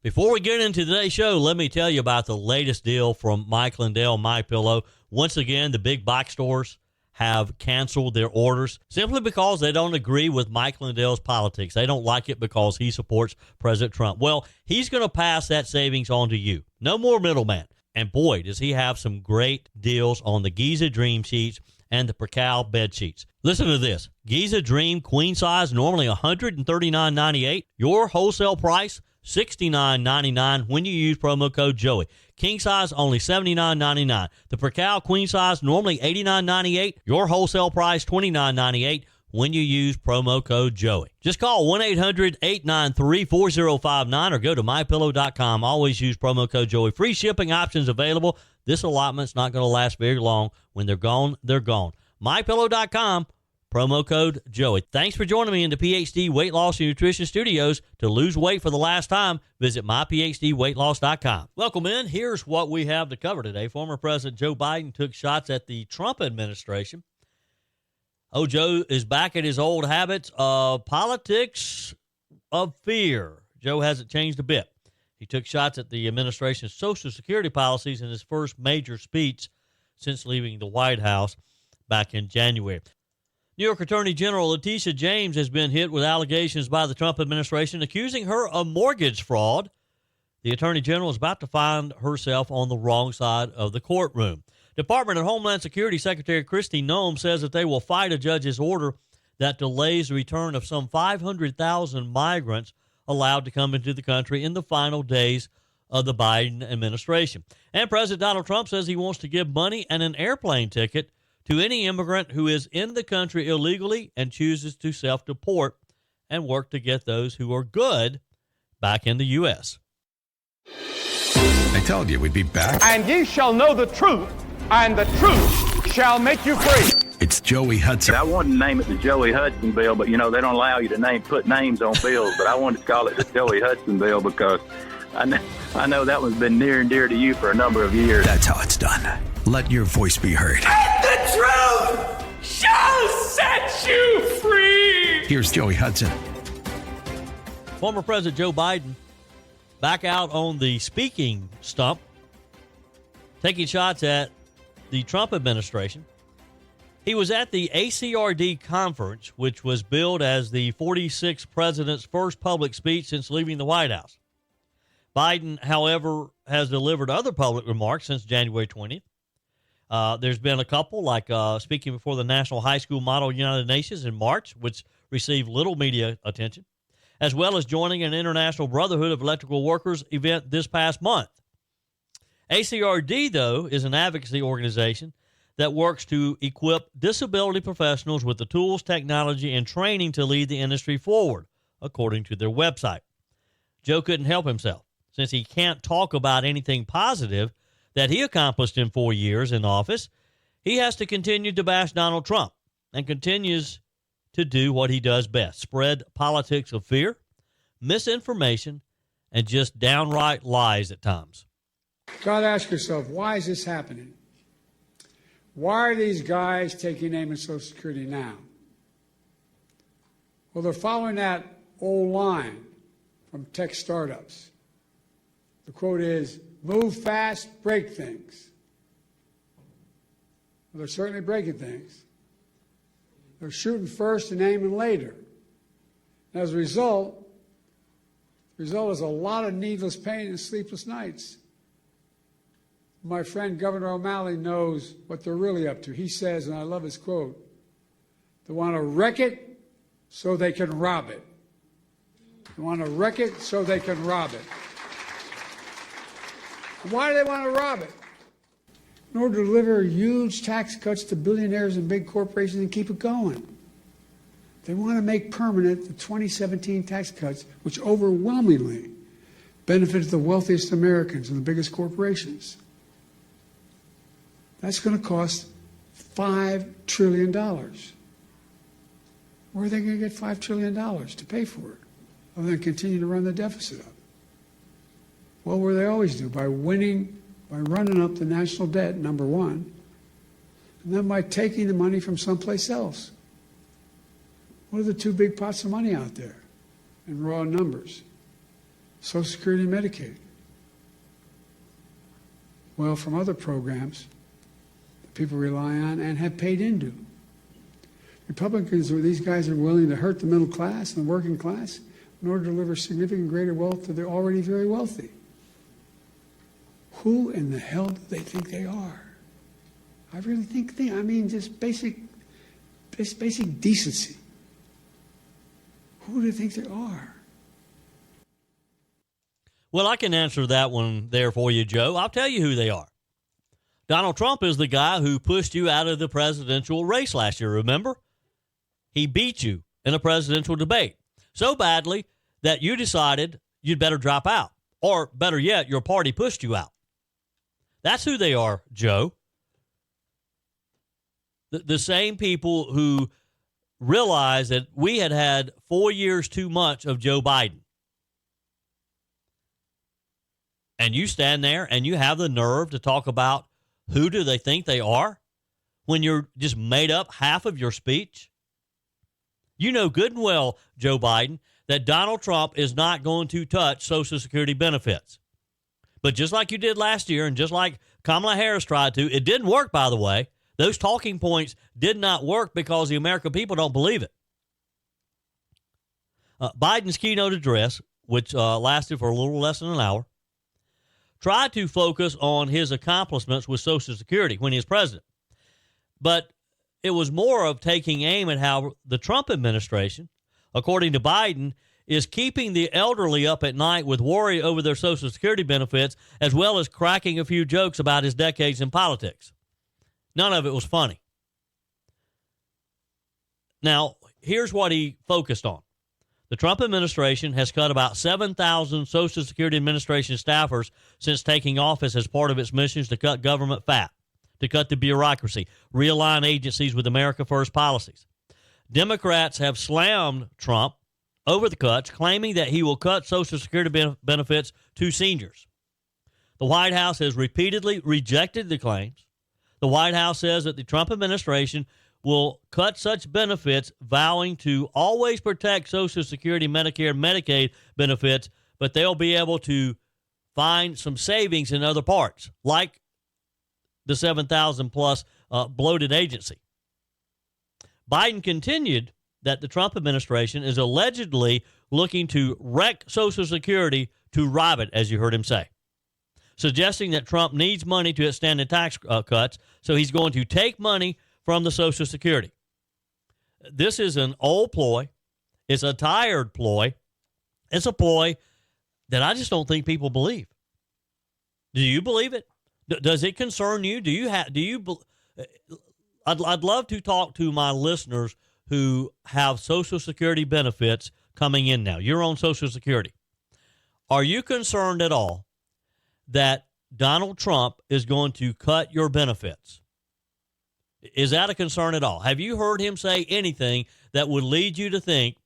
Before we get into today's show, let me tell you about the latest deal from Mike Lindell, MyPillow. Once again, the big box stores have canceled their orders simply because they don't agree with Mike Lindell's politics. They don't like it because he supports President Trump. Well, he's going to pass that savings on to you. No more middleman. And boy, does he have some great deals on the Giza Dream sheets and the Percal bed sheets. Listen to this. Giza Dream queen size, normally $139.98. Your wholesale price, $69.99 when you use promo code Joey. King size, only $79.99. The Percal queen size, normally $89.98. Your wholesale price, $29.98 when you use promo code Joey. Just call 1-800-893-4059 or go to MyPillow.com. Always use promo code Joey. Free shipping options available. This allotment's not going to last very long. When they're gone, they're gone. MyPillow.com. Promo code Joey. Thanks for joining me in the PhD Weight Loss and Nutrition Studios. To lose weight for the last time, visit myphdweightloss.com. Welcome in. Here's what we have to cover today. Former President Joe Biden took shots at the Trump administration. Joe is back at his old habits of politics of fear. Joe hasn't changed a bit. He took shots at the administration's Social Security policies in his first major speech since leaving the White House back in January. New York Attorney General Letitia James has been hit with allegations by the Trump administration accusing her of mortgage fraud. The Attorney General is about to find herself on the wrong side of the courtroom. Department of Homeland Security Secretary Kristi Noem says that they will fight a judge's order that delays the return of some 500,000 migrants allowed to come into the country in the final days of the Biden administration. And President Donald Trump says he wants to give money and an airplane ticket to any immigrant who is in the country illegally and chooses to self-deport and work to get those who are good back in the U.S. I told you we'd be back. And ye shall know the truth, and the truth shall make you free. It's Joey Hudson. I wanted to name it the Joey Hudson bill, but, you know, they don't allow you to put names on bills. But I wanted to call it the Joey Hudson bill because I know that one's been near and dear to you for a number of years. That's how it's done. Let your voice be heard. And the truth shall set you free. Here's Joey Hudson. Former President Joe Biden back out on the speaking stump, taking shots at the Trump administration. He was at the ACRD conference, which was billed as the 46th president's first public speech since leaving the White House. Biden, however, has delivered other public remarks since January 20th. There's been a couple, like speaking before the National High School Model United Nations in March, which received little media attention, as well as joining an International Brotherhood of Electrical Workers event this past month. ACRD, though, is an advocacy organization that works to equip disability professionals with the tools, technology, and training to lead the industry forward, according to their website. Joe couldn't help himself, since he can't talk about anything positive that he accomplished in 4 years in office. He has to continue to bash Donald Trump and continues to do what he does best, spread politics of fear, misinformation, and just downright lies at times. Got to ask yourself, why is this happening? Why are these guys taking aim at Social Security now? Well, they're following that old line from tech startups. The quote is, move fast, break things. Well, they're certainly breaking things. They're shooting first and aiming later. And as a result, the result is a lot of needless pain and sleepless nights. My friend Governor O'Malley knows what they're really up to. He says, and I love his quote, they want to wreck it so they can rob it. They want to wreck it so they can rob it. Why do they want to rob it? In order to deliver huge tax cuts to billionaires and big corporations and keep it going. They want to make permanent the 2017 tax cuts, which overwhelmingly benefited the wealthiest Americans and the biggest corporations. That's going to cost $5 trillion. Where are they going to get $5 trillion to pay for it, other than continue to run the deficit up? Well, where they always do, by running up the national debt, number one, and then by taking the money from someplace else. What are the two big pots of money out there in raw numbers? Social Security and Medicaid. Well, from other programs that people rely on and have paid into. Republicans, or these guys, are willing to hurt the middle class and the working class in order to deliver significant greater wealth to the already very wealthy. Who in the hell do they think they are? I really think I mean, just basic decency. Who do they think they are? Well, I can answer that one there for you, Joe. I'll tell you who they are. Donald Trump is the guy who pushed you out of the presidential race last year, remember? He beat you in a presidential debate so badly that you decided you'd better drop out. Or better yet, your party pushed you out. That's who they are, Joe. The same people who realized that we had 4 years too much of Joe Biden. And you stand there and you have the nerve to talk about who do they think they are when you're just made up half of your speech? You know good and well, Joe Biden, that Donald Trump is not going to touch Social Security benefits. But just like you did last year and just like Kamala Harris tried to, it didn't work, by the way. Those talking points did not work because the American people don't believe it. Biden's keynote address, which lasted for a little less than an hour, tried to focus on his accomplishments with Social Security when he was president. But it was more of taking aim at how the Trump administration, according to Biden, is keeping the elderly up at night with worry over their Social Security benefits, as well as cracking a few jokes about his decades in politics. None of it was funny. Now, here's what he focused on. The Trump administration has cut about 7,000 Social Security Administration staffers since taking office as part of its missions to cut government fat, to cut the bureaucracy, realign agencies with America First policies. Democrats have slammed Trump over the cuts, claiming that he will cut Social Security benefits to seniors. The White House has repeatedly rejected the claims. The White House says that the Trump administration will cut such benefits, vowing to always protect Social Security, Medicare, and Medicaid benefits, but they'll be able to find some savings in other parts, like the 7,000 plus bloated agency. Biden continued that the Trump administration is allegedly looking to wreck Social Security to rob it, as you heard him say, suggesting that Trump needs money to extend the tax cuts, so he's going to take money from the Social Security. This is an old ploy. It's a tired ploy. It's a ploy that I just don't think people believe. Do you believe it? Does it concern you? I'd love to talk to my listeners who have Social Security benefits coming in now. You're on Social Security. Are you concerned at all that Donald Trump is going to cut your benefits? Is that a concern at all? Have you heard him say anything that would lead you to think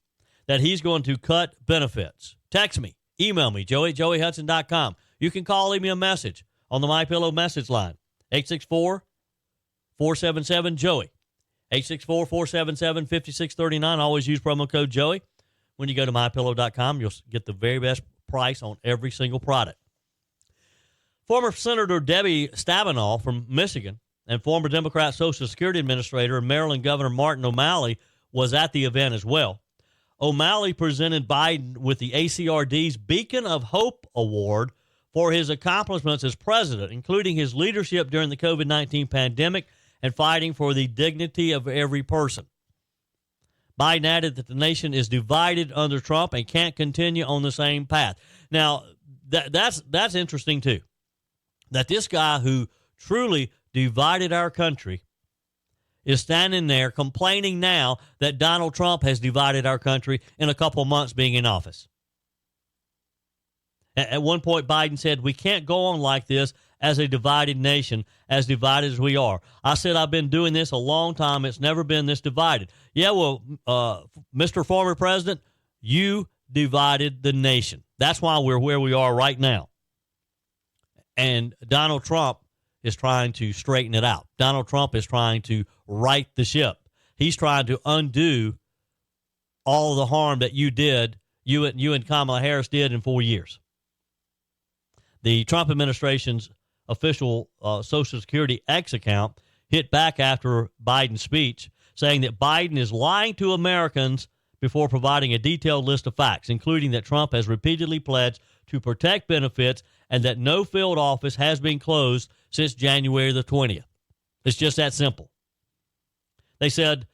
that he's going to cut benefits? Text me, email me, joey@joeyhudson.com. You can call, leave me a message on the MyPillow message line, 864-477-JOEY, 864-477-5639. Always use promo code Joey. When you go to MyPillow.com, you'll get the very best price on every single product. Former Senator Debbie Stabenow from Michigan and former Democrat Social Security Administrator and Maryland Governor Martin O'Malley was at the event as well. O'Malley presented Biden with the ACRD's Beacon of Hope Award for his accomplishments as president, including his leadership during the COVID-19 pandemic and fighting for the dignity of every person. Biden added that the nation is divided under Trump and can't continue on the same path. Now, that's interesting, too, that this guy who truly divided our country is standing there complaining now that Donald Trump has divided our country in a couple months being in office. At one point, Biden said, we can't go on like this as a divided nation, as divided as we are. I said, I've been doing this a long time. It's never been this divided. Yeah, well, Mr. Former President, you divided the nation. That's why we're where we are right now. And Donald Trump is trying to straighten it out. Donald Trump is trying to right the ship. He's trying to undo all the harm that you and Kamala Harris did in 4 years. The Trump administration's official Social Security X account hit back after Biden's speech, saying that Biden is lying to Americans before providing a detailed list of facts, including that Trump has repeatedly pledged to protect benefits and that no field office has been closed since January the 20th. It's just that simple. They said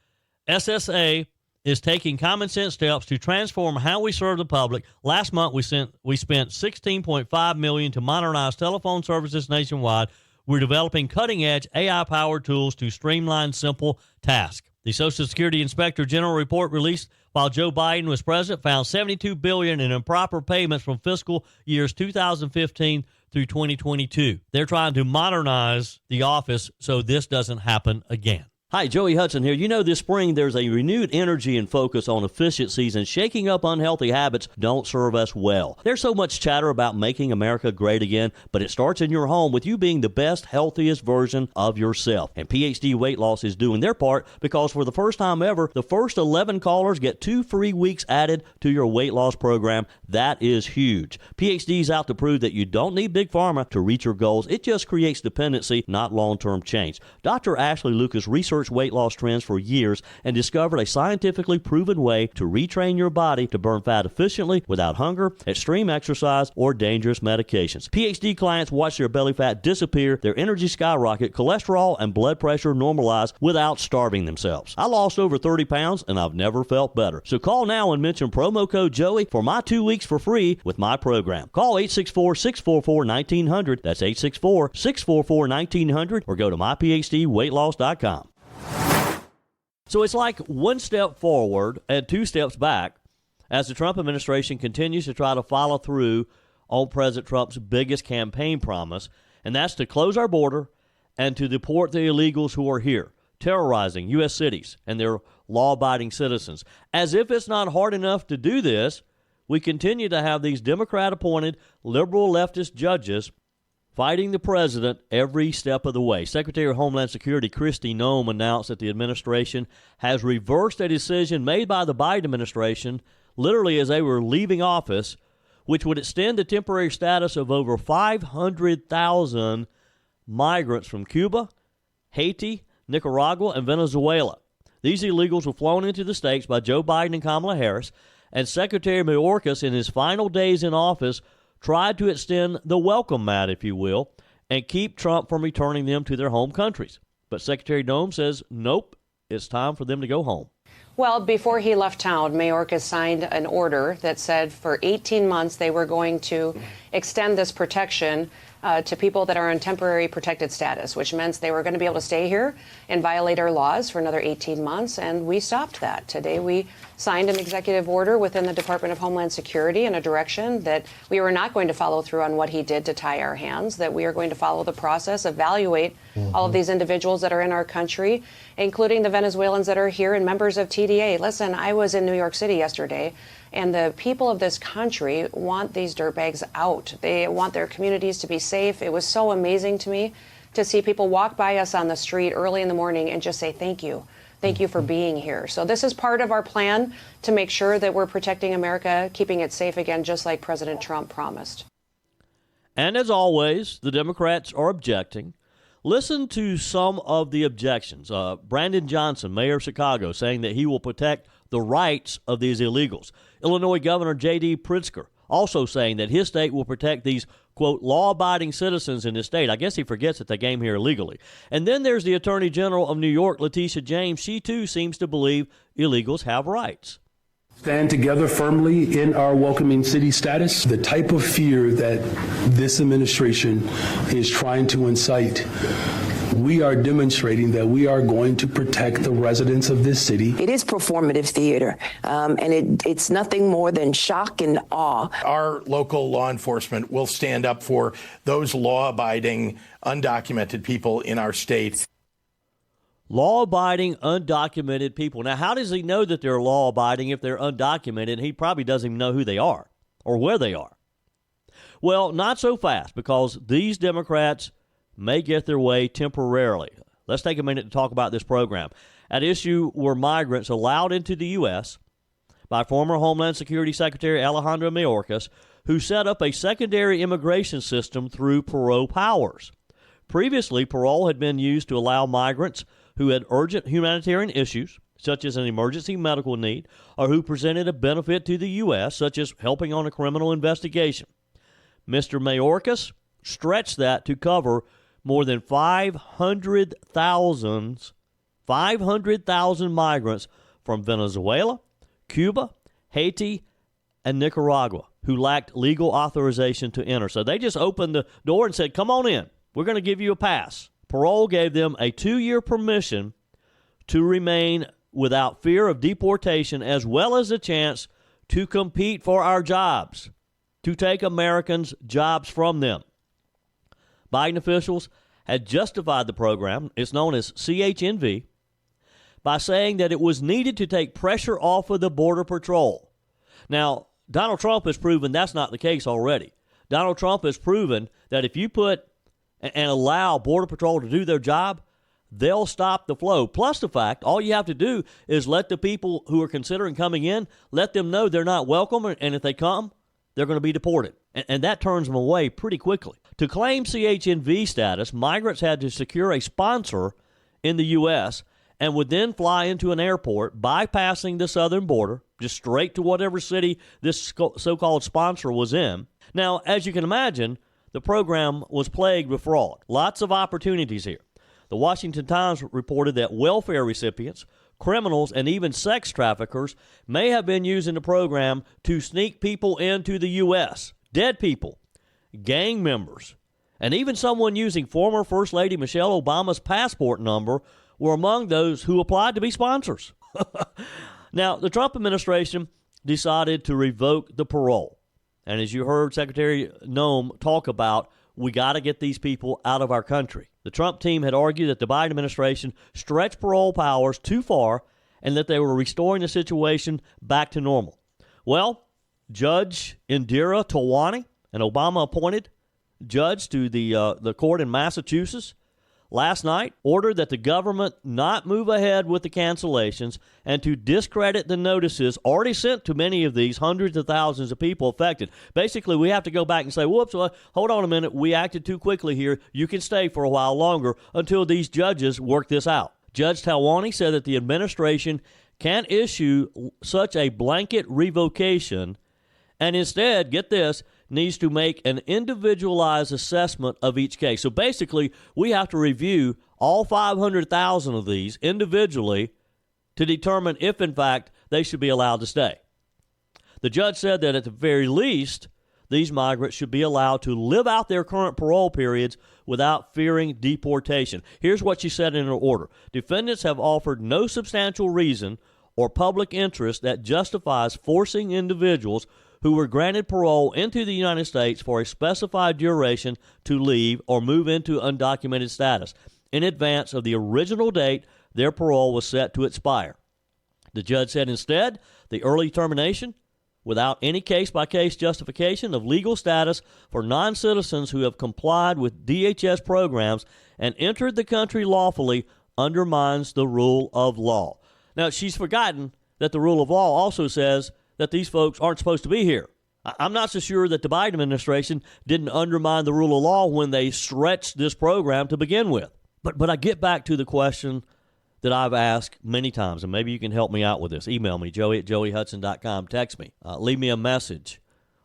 SSA is taking common sense steps to transform how we serve the public. Last month, we spent $16.5 million to modernize telephone services nationwide. We're developing cutting-edge AI-powered tools to streamline simple tasks. The Social Security Inspector General report released while Joe Biden was president found $72 billion in improper payments from fiscal years 2015 through 2022. They're trying to modernize the office so this doesn't happen again. Hi, Joey Hudson here. You know, this spring there's a renewed energy and focus on efficiencies, and shaking up unhealthy habits don't serve us well. There's so much chatter about making America great again, but it starts in your home with you being the best, healthiest version of yourself. And PhD Weight Loss is doing their part because for the first time ever, the first 11 callers get 2 free weeks added to your weight loss program. That is huge. PhD's out to prove that you don't need Big Pharma to reach your goals. It just creates dependency, not long-term change. Dr. Ashley Lucas researched weight loss trends for years and discovered a scientifically proven way to retrain your body to burn fat efficiently without hunger, extreme exercise, or dangerous medications. PhD clients watch their belly fat disappear, their energy skyrocket, cholesterol and blood pressure normalize without starving themselves. I lost over 30 pounds and I've never felt better. So call now and mention promo code Joey for my 2 weeks for free with my program. Call 864-644-1900. That's 864-644-1900 or go to myphdweightloss.com. So it's like one step forward and 2 steps back as the Trump administration continues to try to follow through on President Trump's biggest campaign promise, and that's to close our border and to deport the illegals who are here, terrorizing U.S. cities and their law-abiding citizens. As if it's not hard enough to do this, we continue to have these Democrat-appointed liberal leftist judges fighting the president every step of the way. Secretary of Homeland Security Kristi Noem announced that the administration has reversed a decision made by the Biden administration literally as they were leaving office, which would extend the temporary status of over 500,000 migrants from Cuba, Haiti, Nicaragua, and Venezuela. These illegals were flown into the states by Joe Biden and Kamala Harris, and Secretary Mayorkas, in his final days in office, tried to extend the welcome mat, if you will, and keep Trump from returning them to their home countries. But Secretary Noem says, nope, it's time for them to go home. Well, before he left town, Mayorkas signed an order that said for 18 months they were going to extend this protection to people that are on temporary protected status, which meant they were going to be able to stay here and violate our laws for another 18 months, and we stopped that. Today we signed an executive order within the Department of Homeland Security in a direction that we were not going to follow through on what he did to tie our hands, that we are going to follow the process, evaluate all of these individuals that are in our country, including the Venezuelans that are here and members of TDA. Listen, I was in New York City yesterday, and the people of this country want these dirtbags out. They want their communities to be safe. It was so amazing to me to see people walk by us on the street early in the morning and just say, thank you. Thank you for being here. So this is part of our plan to make sure that we're protecting America, keeping it safe again, just like President Trump promised. And as always, the Democrats are objecting. Listen to some of the objections. Brandon Johnson, mayor of Chicago, saying that he will protect the rights of these illegals. Illinois Governor J.D. Pritzker also saying that his state will protect these, quote, law-abiding citizens in his state. I guess he forgets that they came here illegally. And then there's the Attorney General of New York, Letitia James. She, too, seems to believe illegals have rights. Stand together firmly in our welcoming city status. The type of fear that this administration is trying to incite, we are demonstrating that we are going to protect the residents of this city. It is performative theater, and it's nothing more than shock and awe. Our local law enforcement will stand up for those law-abiding, undocumented people in our state. Law-abiding, undocumented people. Now, how does he know that they're law-abiding if they're undocumented? He probably doesn't even know who they are or where they are. Well, not so fast, because these Democrats may get their way temporarily. Let's take a minute to talk about this program. At issue were migrants allowed into the U.S. by former Homeland Security Secretary Alejandro Mayorkas, who set up a secondary immigration system through parole powers. Previously, parole had been used to allow migrants who had urgent humanitarian issues, such as an emergency medical need, or who presented a benefit to the U.S., such as helping on a criminal investigation. Mr. Mayorkas stretched that to cover more than 500,000 migrants from Venezuela, Cuba, Haiti, and Nicaragua who lacked legal authorization to enter. So they just opened the door and said, come on in. We're going to give you a pass. Parole gave them a 2-year permission to remain without fear of deportation, as well as a chance to compete for our jobs, to take Americans' jobs from them. Biden officials had justified the program, it's known as CHNV, by saying that it was needed to take pressure off of the Border Patrol. Now, Donald Trump has proven that's not the case already. Donald Trump has proven that if you put and allow Border Patrol to do their job, they'll stop the flow. Plus the fact, all you have to do is let the people who are considering coming in, let them know they're not welcome, and if they come, they're going to be deported. And that turns them away pretty quickly. To claim CHNV status, migrants had to secure a sponsor in the U.S. and would then fly into an airport, bypassing the southern border, just straight to whatever city this so-called sponsor was in. Now, as you can imagine, the program was plagued with fraud. Lots of opportunities here. The Washington Times reported that welfare recipients, criminals, and even sex traffickers may have been using the program to sneak people into the U.S. Dead people, gang members, and even someone using former First Lady Michelle Obama's passport number were among those who applied to be sponsors. Now, the Trump administration decided to revoke the parole. And as you heard Secretary Noem talk about, we got to get these people out of our country. The Trump team had argued that the Biden administration stretched parole powers too far and that they were restoring the situation back to normal. Well, Judge Indira Tawani, an Obama-appointed judge to the court in Massachusetts, last night ordered that the government not move ahead with the cancellations and to discredit the notices already sent to many of these hundreds of thousands of people affected. Basically, we have to go back and say, whoops, hold on a minute, we acted too quickly here. You can stay for a while longer until these judges work this out. Judge Talwani said that the administration can't issue such a blanket revocation and instead, get this, needs to make an individualized assessment of each case. So basically, we have to review all 500,000 of these individually to determine if, in fact, they should be allowed to stay. The judge said that at the very least, these migrants should be allowed to live out their current parole periods without fearing deportation. Here's what she said in her order. Defendants have offered no substantial reason or public interest that justifies forcing individuals who were granted parole into the United States for a specified duration to leave or move into undocumented status in advance of the original date their parole was set to expire. The judge said instead, the early termination, without any case-by-case justification of legal status for non-citizens who have complied with DHS programs and entered the country lawfully, undermines the rule of law. Now, she's forgotten that the rule of law also says that these folks aren't supposed to be here. I'm not so sure that the Biden administration didn't undermine the rule of law when they stretched this program to begin with. But I get back to the question that I've asked many times, and maybe you can help me out with this. Email me, joey@joeyhudson.com. Text me. Leave me a message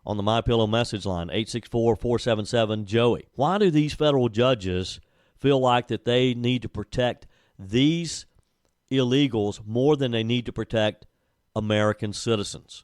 on the MyPillow message line, 864-477-JOEY. Why do these federal judges feel like that they need to protect these illegals more than they need to protect American citizens?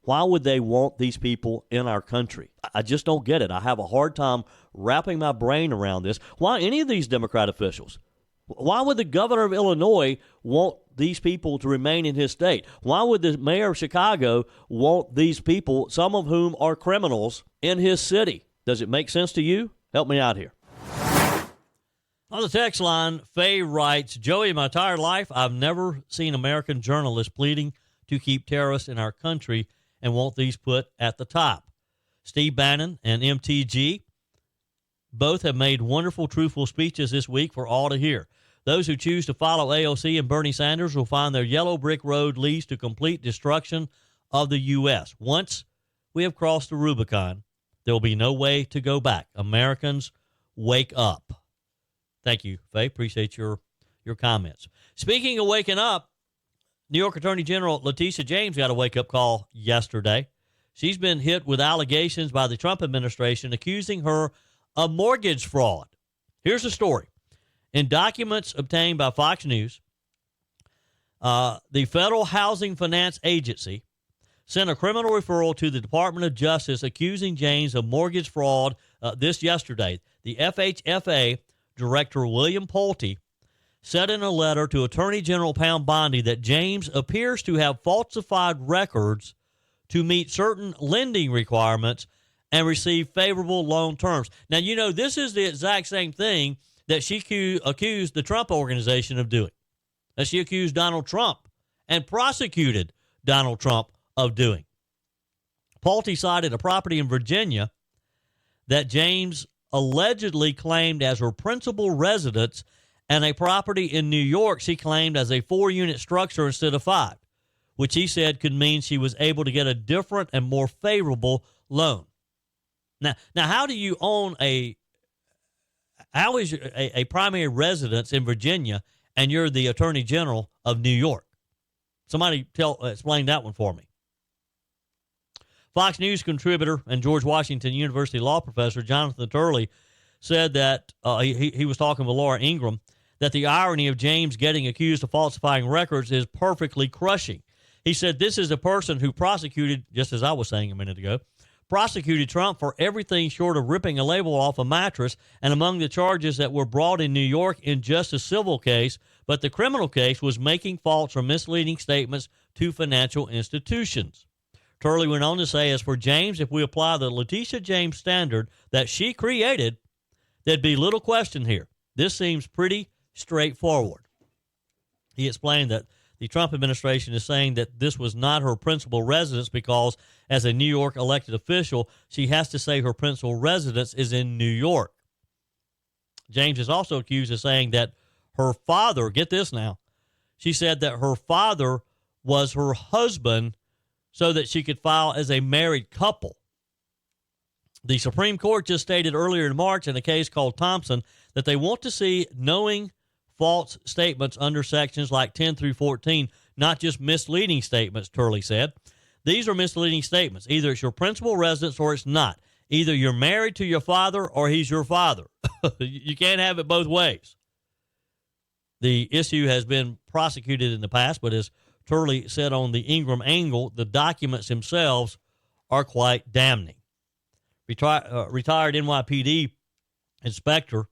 Why would they want these people in our country? I just don't get it. I have a hard time wrapping my brain around this. Why any of these Democrat officials? Why would the governor of Illinois want these people to remain in his state? Why would the mayor of Chicago want these people, some of whom are criminals, in his city? Does it make sense to you? Help me out here. On the text line, Faye writes, Joey, my entire life, I've never seen American journalists pleading to keep terrorists in our country and want these put at the top. Steve Bannon and MTG both have made wonderful, truthful speeches this week for all to hear. Those who choose to follow AOC and Bernie Sanders will find their yellow brick road leads to complete destruction of the U.S. Once we have crossed the Rubicon. There will be no way to go back. Americans, wake up. Thank you, Faye. Appreciate your comments. Speaking of waking up, New York Attorney General Letitia James got a wake-up call yesterday. She's been hit with allegations by the Trump administration accusing her of mortgage fraud. Here's the story. In documents obtained by Fox News, the Federal Housing Finance Agency sent a criminal referral to the Department of Justice accusing James of mortgage fraud this yesterday. The FHFA Director William Pulte said in a letter to Attorney General Pound Bondi that James appears to have falsified records to meet certain lending requirements and receive favorable loan terms. Now, you know, this is the exact same thing that she accused the Trump organization of doing, that she accused Donald Trump and prosecuted Donald Trump of doing. Pulte cited a property in Virginia that James allegedly claimed as her principal residence and a property in New York she claimed as a 4-unit structure instead of 5, which he said could mean she was able to get a different and more favorable loan. Now, how do you own how is a primary residence in Virginia and you're the Attorney General of New York? Somebody explain that one for me. Fox News contributor and George Washington University law professor Jonathan Turley said that he was talking with Laura Ingraham, that the irony of James getting accused of falsifying records is perfectly crushing. He said this is a person who prosecuted, just as I was saying a minute ago, prosecuted Trump for everything short of ripping a label off a mattress, and among the charges that were brought in New York in just a civil case, but the criminal case was making false or misleading statements to financial institutions. Turley went on to say, as for James, if we apply the Letitia James standard that she created, there'd be little question here. This seems pretty straightforward. He explained that the Trump administration is saying that this was not her principal residence because, as a New York elected official, she has to say her principal residence is in New York. James is also accused of saying that her father, get this now, she said that her father was her husband so that she could file as a married couple. The Supreme Court just stated earlier in March in a case called Thompson that they want to see knowing false statements under sections like 10 through 14, not just misleading statements, Turley said. These are misleading statements. Either it's your principal residence or it's not. Either you're married to your father or he's your father. You can't have it both ways. The issue has been prosecuted in the past, but as Turley said on the Ingraham angle, the documents themselves are quite damning. Retired NYPD inspector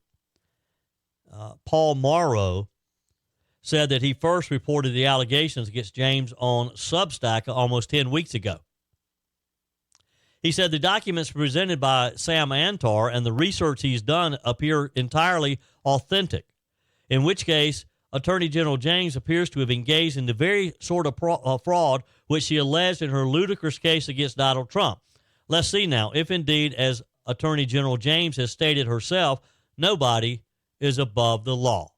Paul Morrow said that he first reported the allegations against James on Substack almost 10 weeks ago. He said the documents presented by Sam Antar and the research he's done appear entirely authentic, in which case Attorney General James appears to have engaged in the very sort of fraud which she alleged in her ludicrous case against Donald Trump. Let's see now if indeed, as Attorney General James has stated herself, nobody is above the law.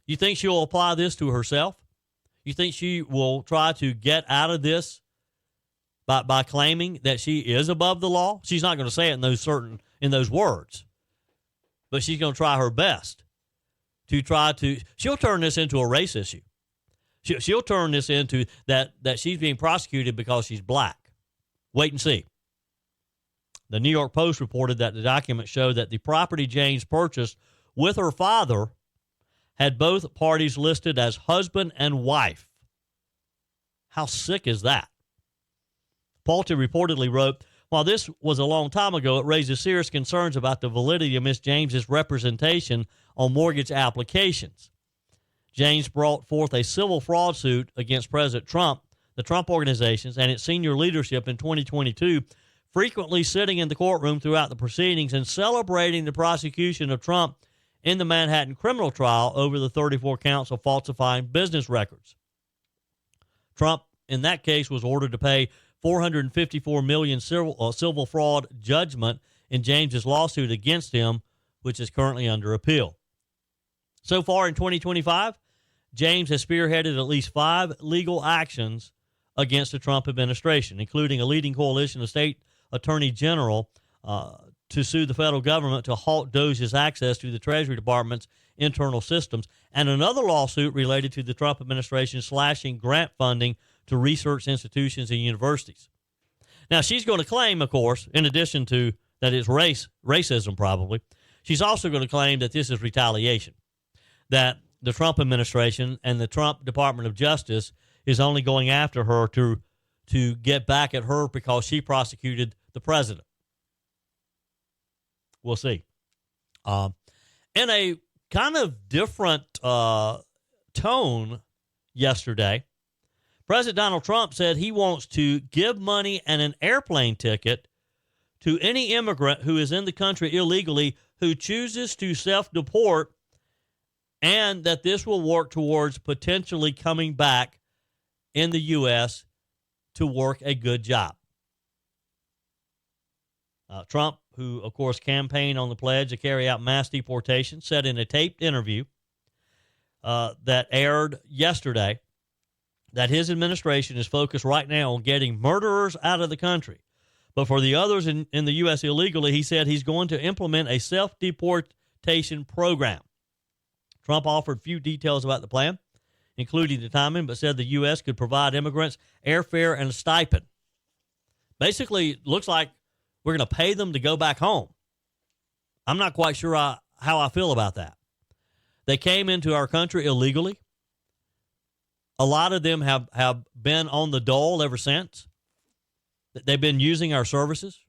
You think she'll apply this to herself? You think she will try to get out of this by claiming that she is above the law? She's not going to say it in those words, but she's going to try her best to she'll turn this into a race issue. She'll turn this into that she's being prosecuted because she's black. Wait and see. The New York Post reported that the documents show that the property James purchased with her father had both parties listed as husband and wife. How sick is that? Pulte reportedly wrote, while this was a long time ago, it raises serious concerns about the validity of Ms. James's representation on mortgage applications. James brought forth a civil fraud suit against President Trump, the Trump organizations, and its senior leadership in 2022, frequently sitting in the courtroom throughout the proceedings and celebrating the prosecution of Trump in the Manhattan criminal trial over the 34 counts of falsifying business records. Trump, in that case, was ordered to pay $454 million civil fraud judgment in James's lawsuit against him, which is currently under appeal. So far in 2025, James has spearheaded at least 5 legal actions against the Trump administration, including a leading coalition of state attorney general to sue the federal government to halt DOJ's access to the Treasury Department's internal systems, and another lawsuit related to the Trump administration slashing grant funding to research institutions and universities. Now, she's going to claim, of course, in addition to that it's racism probably, she's also going to claim that this is retaliation, that the Trump administration and the Trump Department of Justice is only going after her to get back at her because she prosecuted the president. We'll see. In a kind of different tone yesterday, President Donald Trump said he wants to give money and an airplane ticket to any immigrant who is in the country illegally who chooses to self-deport, and that this will work towards potentially coming back in the U.S. to work a good job. Trump, who, of course, campaigned on the pledge to carry out mass deportation, said in a taped interview that aired yesterday that his administration is focused right now on getting murderers out of the country. But for the others in the U.S. illegally, he said he's going to implement a self-deportation program. Trump offered few details about the plan, including the timing, but said the U.S. could provide immigrants airfare and a stipend. Basically, it looks like we're going to pay them to go back home. I'm not quite sure how I feel about that. They came into our country illegally. A lot of them have been on the dole ever since. They've been using our services,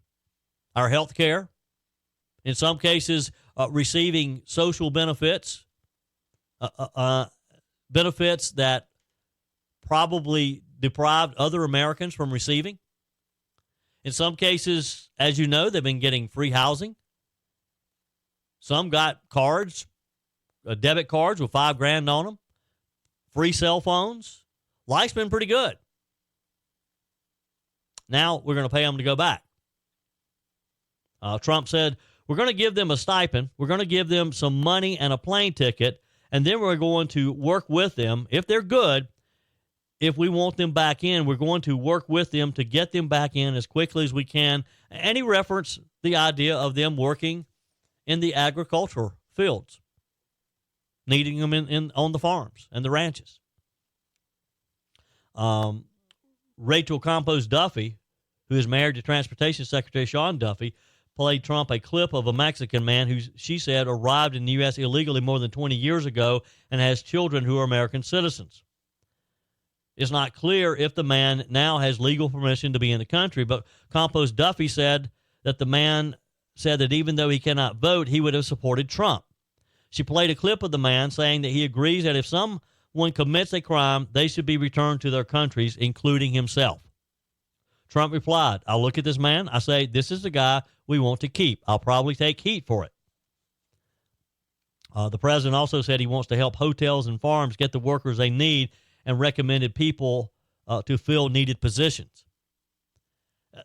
our health care, in some cases receiving social benefits, benefits that probably deprived other Americans from receiving. In some cases, as you know, they've been getting free housing. Some got cards, debit cards with $5,000 on them, free cell phones. Life's been pretty good. Now we're going to pay them to go back. Trump said, we're going to give them a stipend. We're going to give them some money and a plane ticket. And then we're going to work with them. If they're good, if we want them back in, we're going to work with them to get them back in as quickly as we can. And he referenced the idea of them working in the agricultural fields, needing them on the farms and the ranches. Rachel Campos Duffy, who is married to Transportation Secretary Sean Duffy, played Trump a clip of a Mexican man who she said arrived in the U.S. illegally more than 20 years ago and has children who are American citizens. It's not clear if the man now has legal permission to be in the country, but Campos Duffy said that the man said that even though he cannot vote, he would have supported Trump. She played a clip of the man saying that he agrees that if someone commits a crime, they should be returned to their countries, including himself. Trump replied, I look at this man, I say, this is the guy we want to keep. I'll probably take heat for it. The president also said he wants to help hotels and farms get the workers they need and recommended people to fill needed positions.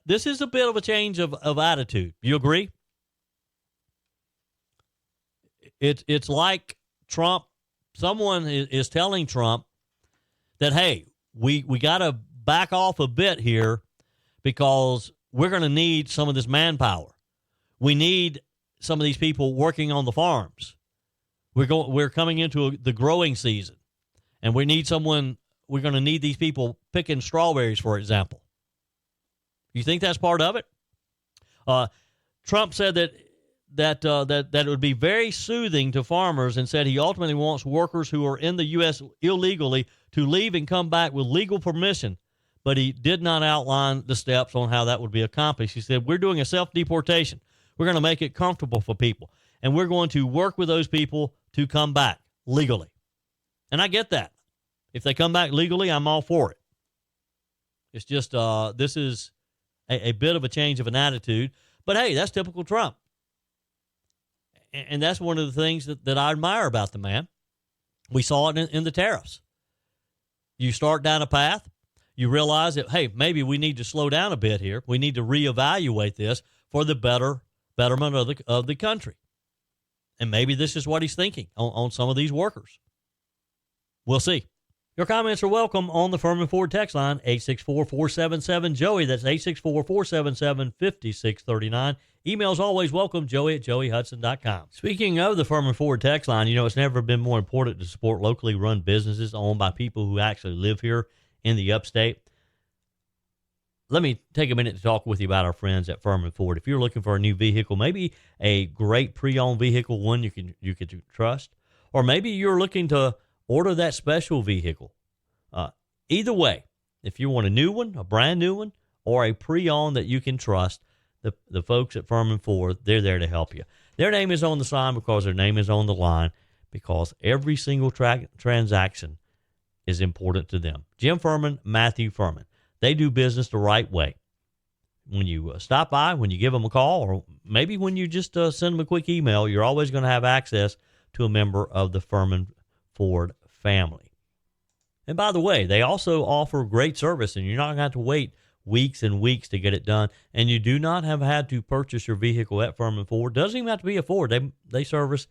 This is a bit of a change of attitude. You agree? It's like Trump, someone is telling Trump that, hey, we got to back off a bit here because we're going to need some of this manpower. We need some of these people working on the farms. We're coming into the growing season, and we need someone. We're going to need these people picking strawberries, for example. You think that's part of it? Trump said that it would be very soothing to farmers, and said he ultimately wants workers who are in the U.S. illegally to leave and come back with legal permission, but he did not outline the steps on how that would be accomplished. He said, we're doing a self-deportation. We're going to make it comfortable for people, and we're going to work with those people to come back legally. And I get that. If they come back legally, I'm all for it. It's just this is a bit of a change of an attitude. But, hey, that's typical Trump. And that's one of the things that I admire about the man. We saw it in the tariffs. You start down a path, you realize that, hey, maybe we need to slow down a bit here. We need to reevaluate this for the betterment of the country. And maybe this is what he's thinking on some of these workers. We'll see. Your comments are welcome on the Furman Ford text line, 864-477-JOEY. That's 864-477-5639. Emails always welcome, joey@joeyhudson.com. Speaking of the Furman Ford text line, it's never been more important to support locally run businesses owned by people who actually live here in the upstate. Let me take a minute to talk with you about our friends at Furman Ford. If you're looking for a new vehicle, maybe a great pre-owned vehicle, one you can trust, or maybe you're looking to order that special vehicle. Either way, if you want a new one, a brand new one, or a pre-owned that you can trust, the folks at Furman Ford, they're there to help you. Their name is on the sign because their name is on the line, because every single transaction is important to them. Jim Furman, Matthew Furman. They do business the right way. When you stop by, when you give them a call, or maybe when you just send them a quick email, you're always going to have access to a member of the Furman Ford family. And by the way, they also offer great service, and you're not going to have to wait weeks and weeks to get it done. And you do not have had to purchase your vehicle at Furman Ford. Doesn't even have to be a Ford. They service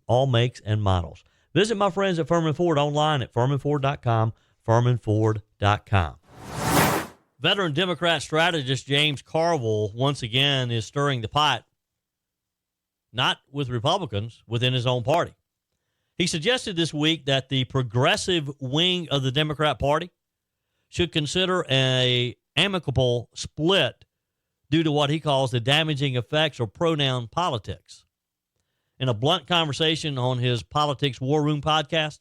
all makes and models. Visit my friends at Furman Ford online at furmanford.com, furmanford.com. Veteran Democrat strategist James Carville once again is stirring the pot, not with Republicans, within his own party. He suggested this week that the progressive wing of the Democrat Party should consider an amicable split due to what he calls the damaging effects of pronoun politics. In a blunt conversation on his Politics War Room podcast,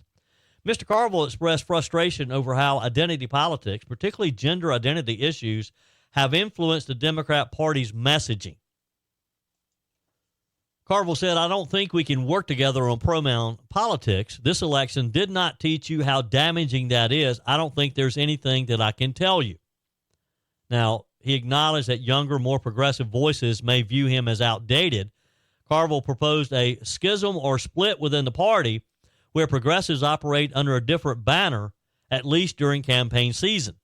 Mr. Carville expressed frustration over how identity politics, particularly gender identity issues, have influenced the Democrat Party's messaging. Carville said, "I don't think we can work together on pronoun politics. This election did not teach you how damaging that is. I don't think there's anything that I can tell you." Now, he acknowledged that younger, more progressive voices may view him as outdated. Carville proposed a schism or split within the party where progressives operate under a different banner, at least during campaign season.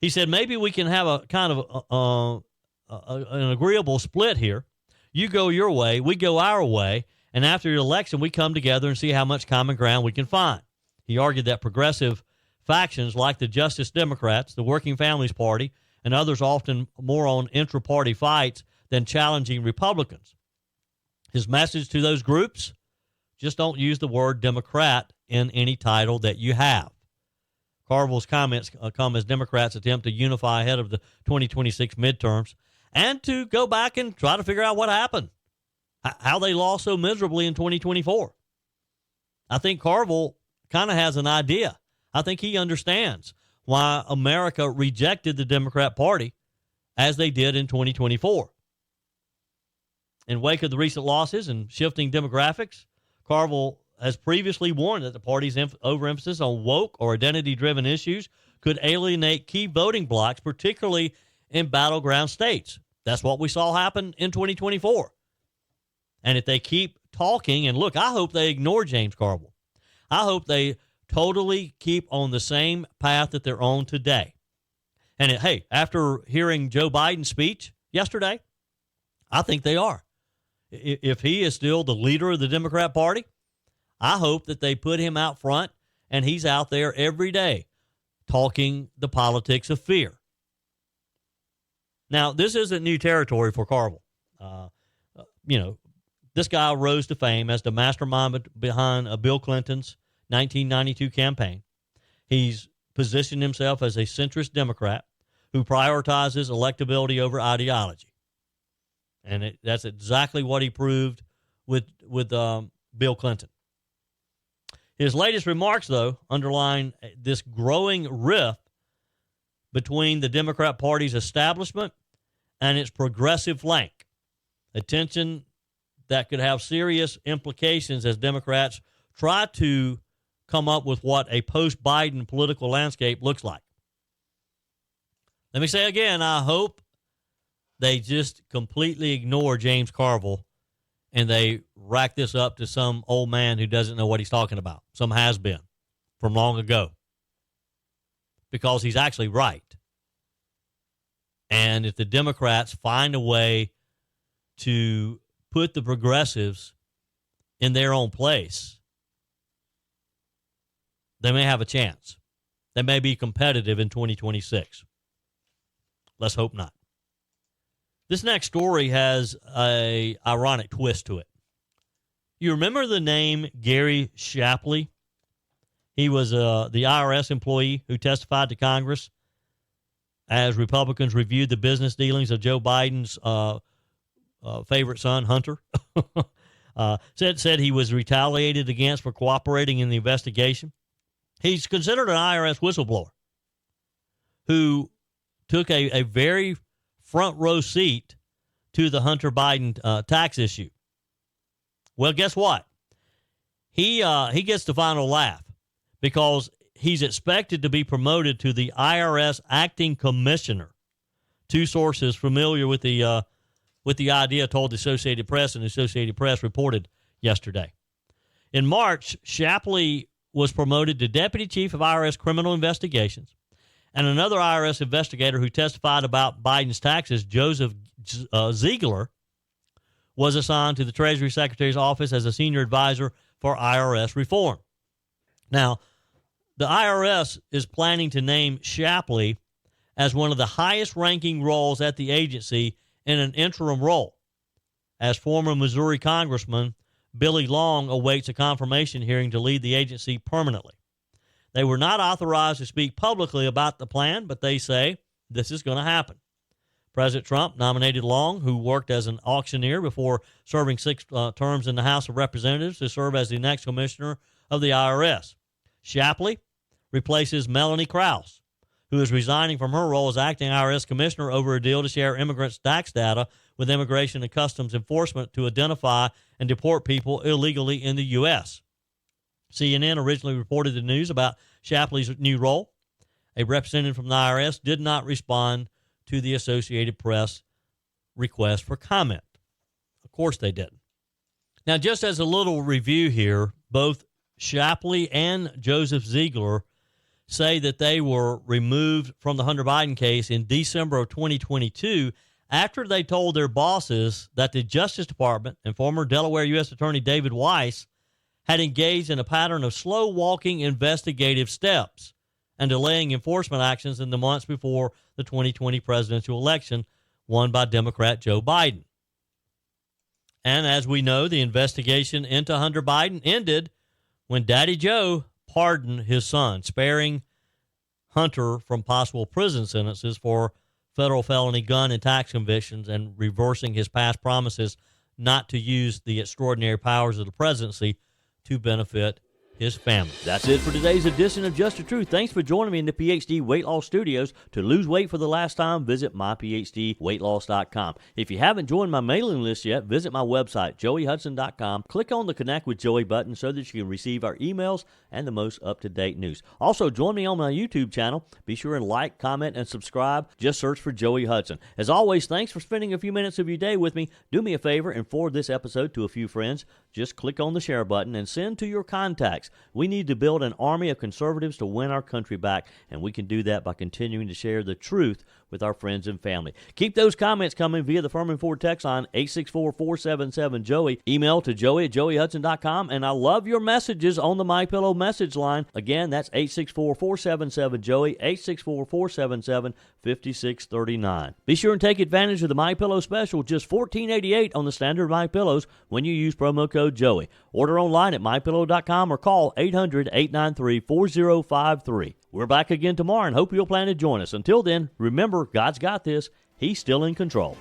He said, maybe we can have a kind of an agreeable split here. You go your way, we go our way, and after the election, we come together and see how much common ground we can find. He argued that progressive factions like the Justice Democrats, the Working Families Party, and others often more on intra-party fights than challenging Republicans. His message to those groups, just don't use the word Democrat in any title that you have. Carville's comments come as Democrats attempt to unify ahead of the 2026 midterms and to go back and try to figure out what happened, how they lost so miserably in 2024. I think Carville kind of has an idea. I think he understands why America rejected the Democrat Party as they did in 2024. In wake of the recent losses and shifting demographics, Carville has previously warned that the party's overemphasis on woke or identity-driven issues could alienate key voting blocks, particularly in battleground states. That's what we saw happen in 2024. And if they keep talking, and look, I hope they ignore James Carville. I hope they totally keep on the same path that they're on today. And hey, after hearing Joe Biden's speech yesterday, I think they are. If he is still the leader of the Democrat Party, I hope that they put him out front and he's out there every day talking the politics of fear. Now, this isn't new territory for Carville. This guy rose to fame as the mastermind behind Bill Clinton's 1992 campaign. He's positioned himself as a centrist Democrat who prioritizes electability over ideology. And that's exactly what he proved with Bill Clinton. His latest remarks, though, underline this growing rift between the Democrat Party's establishment and its progressive flank, a tension that could have serious implications as Democrats try to come up with what a post-Biden political landscape looks like. Let me say again, I hope they just completely ignore James Carville and they rack this up to some old man who doesn't know what he's talking about, some has-been from long ago, because he's actually right. And if the Democrats find a way to put the progressives in their own place, They may have a chance. They may be competitive in 2026. Let's hope not. This next story has a ironic twist to it. You remember the name Gary Shapley? He was the IRS employee who testified to Congress as Republicans reviewed the business dealings of Joe Biden's favorite son, Hunter. Said he was retaliated against for cooperating in the investigation. He's considered an IRS whistleblower who took a very front row seat to the Hunter Biden tax issue. Well, guess what? He gets the final laugh because he's expected to be promoted to the IRS acting commissioner. Two sources familiar with the idea told the Associated Press, and the Associated Press reported yesterday. In March, Shapley was promoted to Deputy Chief of IRS Criminal Investigations, and another IRS investigator who testified about Biden's taxes, Joseph Ziegler, was assigned to the Treasury Secretary's office as a senior advisor for IRS reform. Now, the IRS is planning to name Shapley as one of the highest-ranking roles at the agency in an interim role, as former Missouri Congressman Billy Long awaits a confirmation hearing to lead the agency permanently. They were not authorized to speak publicly about the plan, but they say this is going to happen. President Trump nominated Long, who worked as an auctioneer before serving 6 terms in the House of Representatives, to serve as the next commissioner of the IRS. Shapley replaces Melanie Krause, who is resigning from her role as acting IRS commissioner over a deal to share immigrants' tax data with Immigration and Customs Enforcement to identify and deport people illegally in the U.S. CNN originally reported the news about Shapley's new role. A representative from the IRS did not respond to the Associated Press request for comment. Of course they didn't. Now, just as a little review here, both Shapley and Joseph Ziegler say that they were removed from the Hunter Biden case in December of 2022 after they told their bosses that the Justice Department and former Delaware U.S. Attorney David Weiss had engaged in a pattern of slow-walking investigative steps and delaying enforcement actions in the months before the 2020 presidential election won by Democrat Joe Biden. And as we know, the investigation into Hunter Biden ended when Daddy Joe pardoned his son, sparing Hunter from possible prison sentences for federal felony gun and tax convictions and reversing his past promises not to use the extraordinary powers of the presidency to benefit his family. That's it for today's edition of Just the Truth. Thanks for joining me in the PhD Weight Loss Studios. To lose weight for the last time, visit myphdweightloss.com. If you haven't joined my mailing list yet, visit my website, joeyhudson.com. Click on the Connect with Joey button so that you can receive our emails and the most up-to-date news. Also, join me on my YouTube channel. Be sure and like, comment, and subscribe. Just search for Joey Hudson. As always, thanks for spending a few minutes of your day with me. Do me a favor and forward this episode to a few friends. Just click on the share button and send to your contacts. We need to build an army of conservatives to win our country back, and we can do that by continuing to share the truth with our friends and family. Keep those comments coming via the Furman Ford text line, 864-477-JOEY. Email to joey@joeyhudson.com, and I love your messages on the MyPillow message line. Again, that's 864-477-JOEY, 864-477-5639. Be sure and take advantage of the MyPillow special, just $14.88 on the standard MyPillows when you use promo code Joey. Order online at mypillow.com or call 800-893-4053. We're back again tomorrow and hope you'll plan to join us. Until then, remember, God's got this. He's still in control.